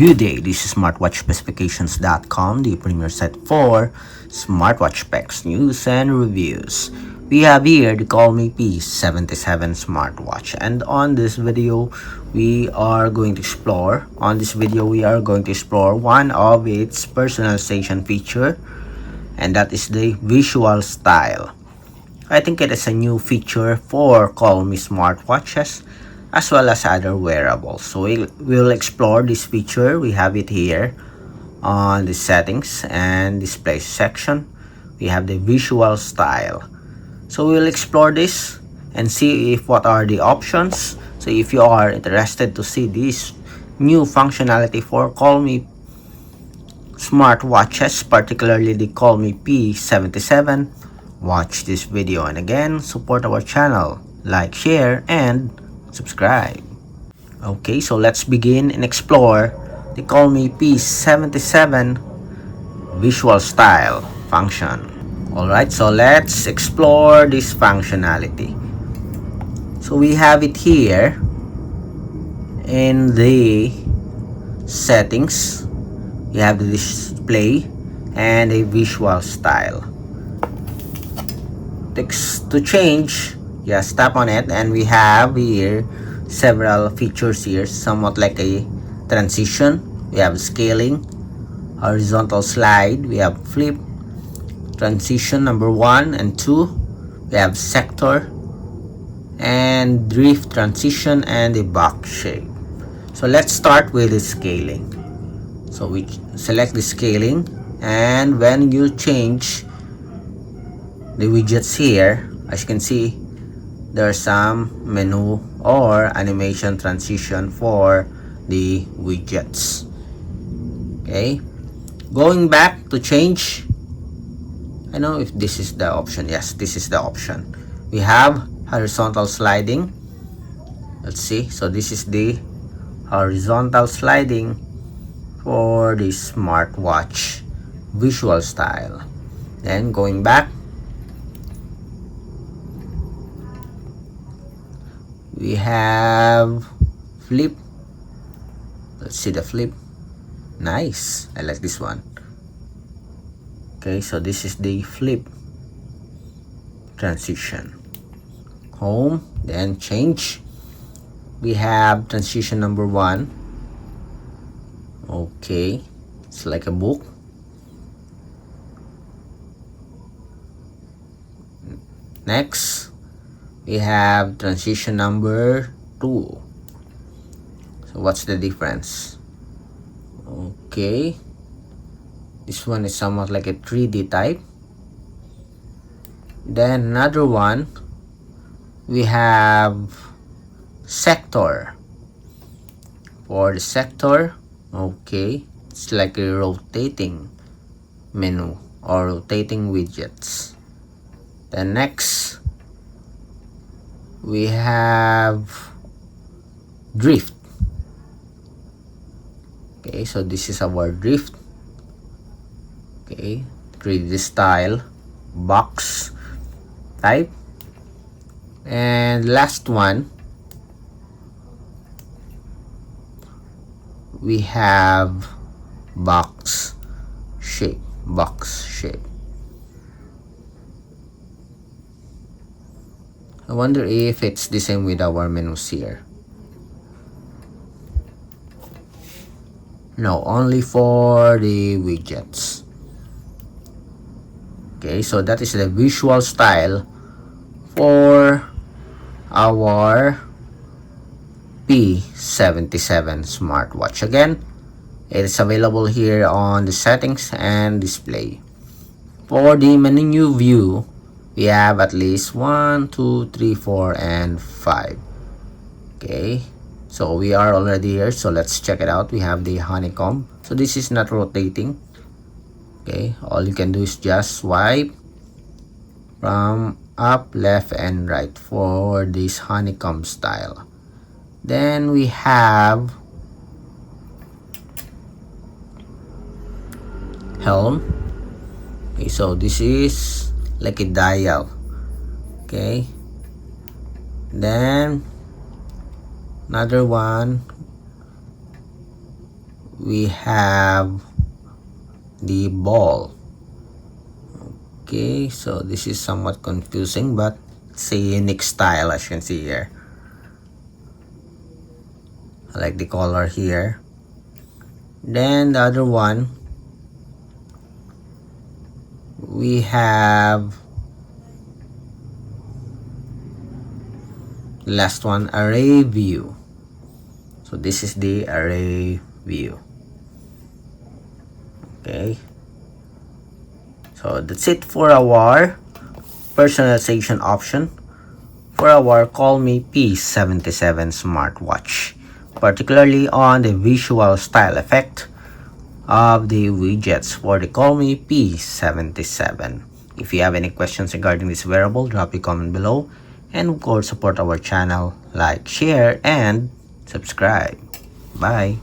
Good day, this is smartwatchspecifications.com, the premier site for smartwatch specs, news, and reviews. We have here the Colmi P77 Smartwatch, and on this video, we are going to explore one of its personalization feature, and that is the visual style. I think it is a new feature for Colmi smartwatches as well as other wearables. So we'll explore this feature. We have it here on the settings and display section. We have the visual style. So we'll explore this and see what are the options. So if you are interested to see this new functionality for Colmi smartwatches, particularly the Colmi P77, watch this video, and again, support our channel, like, share, and subscribe. Okay, so let's begin and explore the Colmi P77 visual style function. Alright, so let's explore this functionality. So we have it here in the settings. We have the display and a visual style. To change, just tap on it, and we have here several features here, somewhat like a transition. We have scaling, horizontal slide, we have flip, transition number 1 and 2, we have sector, and drift transition, and a box shape. So let's start with the scaling. So we select the scaling, and when you change the widgets here, as you can see, there's some menu or animation transition for the widgets. Okay, going back to change, I know if this is the option. Yes, this is the option. We have horizontal sliding. Let's see. So this is the horizontal sliding for the smartwatch visual style. Then going back, we have flip. Let's see the flip. Nice, I like this one. Okay, so this is the flip transition. Home, then change. We have transition number 1. Okay, it's like a book. Next, we have transition number 2. So what's the difference? Okay, this one is somewhat like a 3D type. Then another one, we have sector. For the sector, okay, it's like a rotating menu or rotating widgets. Then next, we have drift. Okay, so this is our drift. Okay, 3D style, box type. And last one, we have box shape. I wonder if it's the same with our menus here. No, only for the widgets. Okay, so that is the visual style for our P77 smartwatch. Again, it is available here on the settings and display. For the menu view, we have at least 1, 2, 3, 4, and 5. Okay, so we are already here, so let's check it out. We have the honeycomb. So this is not rotating. Okay, all you can do is just swipe from up, left, and right for this honeycomb style. Then we have helm. Okay, so this is like a dial. Okay, then another one, we have the ball. Okay, so this is somewhat confusing, but it's a unique style as you can see here. I like the color here. Then the other one, we have the last one, array view. So this is the array view. Okay, so that's it for our personalization option for our Colmi P77 smartwatch, particularly on the visual style effect of the widgets for the Colmi P77. If you have any questions regarding this wearable, drop a comment below, and of course support our channel, like, share, and subscribe. Bye.